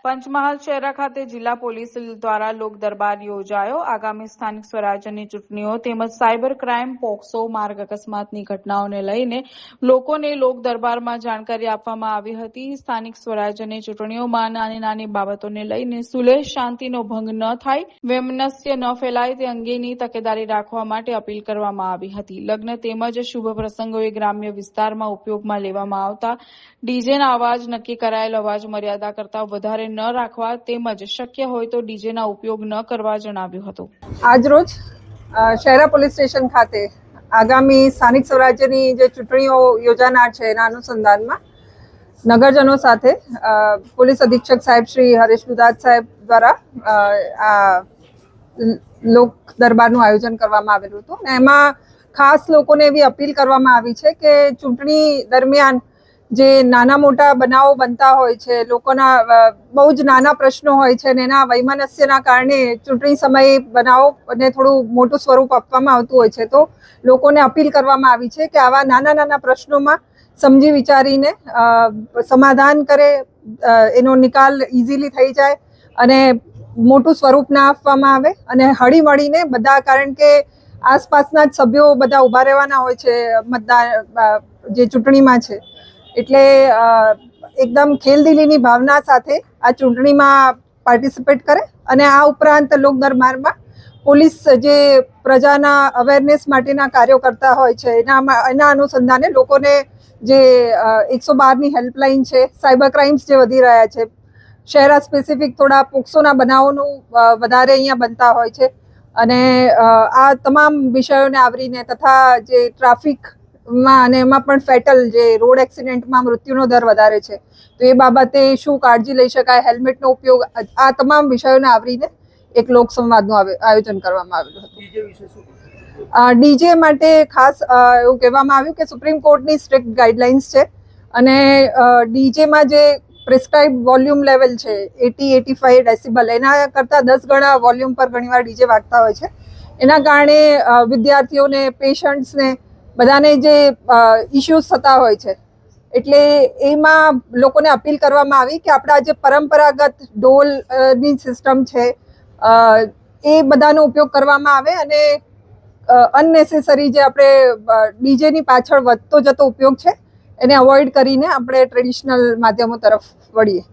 પંચમહાલ શહેરા ખાતે જિલ્લા પોલીસ દ્વારા લોક દરબાર યોજાયો. આગામી સ્થાનિક સ્વરાજ્યની ચૂંટણીઓ તેમજ સાયબર ક્રાઇમ, પોક્સો, માર્ગ અકસ્માતની ઘટનાઓને લઈને લોકોને લોક દરબારમાં જાણકારી આપવામાં આવી હતી. સ્થાનિક સ્વરાજ્યની ચૂંટણીઓમાં નાની નાની બાબતોને લઈને સુલેહ શાંતિનો ભંગ ન થાય, વૈમનસ્ય ન ફેલાય તે અંગેની તકેદારી રાખવા માટે અપીલ કરવામાં આવી હતી. લગ્ન તેમજ શુભ પ્રસંગોએ ગ્રામ્ય વિસ્તારમાં ઉપયોગમાં લેવામાં આવતા ડીજેના અવાજ નક્કી કરાયેલ અવાજ મર્યાદા કરતા વધારે ન રાખવા તેમજ શક્ય હોય તો ડીજેના ઉપયોગ ન કરવા જણાવ્યું હતું. આજરોજ શહેરા પોલીસ સ્ટેશન ખાતે આગામી સ્થાનિક સ્વરાજ્યની જે ચૂંટણીઓ યોજાનાર છે એના અનુસંધાનમાં નગરજનો સાથે પોલીસ અધિક્ષક સાહેબ શ્રી હરેશ દુધાત સાહેબ દ્વારા આ લોક દરબારનું આયોજન કરવામાં આવેલું હતું. એમાં ખાસ લોકોને એવી અપીલ કરવામાં આવી છે કે ચૂંટણી દરમિયાન જે નાના મોટા બનાવો બનતા હોય છે, લોકોના બહુ જ નાના પ્રશ્નો હોય છે અને એના વૈમનસ્યના કારણે ચૂંટણી સમયે બનાવોને થોડું મોટું સ્વરૂપ આપવામાં આવતું હોય છે. તો લોકોને અપીલ કરવામાં આવી છે કે આવા નાના નાના પ્રશ્નોમાં સમજી વિચારીને સમાધાન કરે, એનો નિકાલ ઇઝીલી થઈ જાય અને મોટું સ્વરૂપ ના આપવામાં આવે અને હળી મળીને બધા, કારણ કે આસપાસના જ સભ્યો બધા ઊભા રહેવાના હોય છે મતદાન જે ચૂંટણીમાં છે, એટલે એકદમ ખેલદિલીની ભાવના સાથે આ ચૂંટણીમાં પાર્ટિસિપેટ કરે અને આ ઉપરાંત લોક દરબારમાં પોલીસ જે પ્રજાના અવેરનેસ માટેના કાર્યો કરતા હોય છે એના અનુસંધાને લોકોને જે 112ની હેલ્પલાઇન છે, સાયબર ક્રાઇમ્સ જે વધી રહ્યા છે, શહેરા સ્પેસિફિક થોડા પોક્સોના બનાવોનું વધારે અહીંયા બનતા હોય છે અને આ તમામ વિષયોને આવરીને તથા જે ટ્રાફિકમાં અને એમાં પણ ફેટલ જે રોડ એક્સિડન્ટમાં મૃત્યુનો દર વધારે છે, તો એ બાબતે શું કાળજી લઈ શકાય, હેલ્મેટનો ઉપયોગ, આ તમામ વિષયોને આવરીને એક લોકસંવાદનું આયોજન કરવામાં આવેલું હતું. ડીજે માટે ખાસ એવું કહેવામાં આવ્યું કે સુપ્રીમ કોર્ટની સ્ટ્રિક્ટ ગાઈડલાઇન્સ છે અને ડીજેમાં જે પ્રિસ્ક્રાઇબ વોલ્યુમ લેવલ છે 80-85 ડેસિબલ, એના કરતાં 10 ગણા વોલ્યુમ પર ઘણીવાર ડીજે વાગતા હોય છે. એના કારણે વિદ્યાર્થીઓને, પેશન્ટ્સને બધાને જે ઇશ્યુઝ થતા હોય છે, એટલે એમાં લોકોને અપીલ કરવામાં આવી કે આપણા જે પરંપરાગત ઢોલની સિસ્ટમ છે એ બધાનો ઉપયોગ કરવામાં આવે અને અનનેસેસરી જે આપણે ડીજેની પાછળ વધતો જતો ઉપયોગ છે એને અવોઇડ કરીને આપણે ટ્રેડિશનલ માધ્યમો તરફ વળીએ.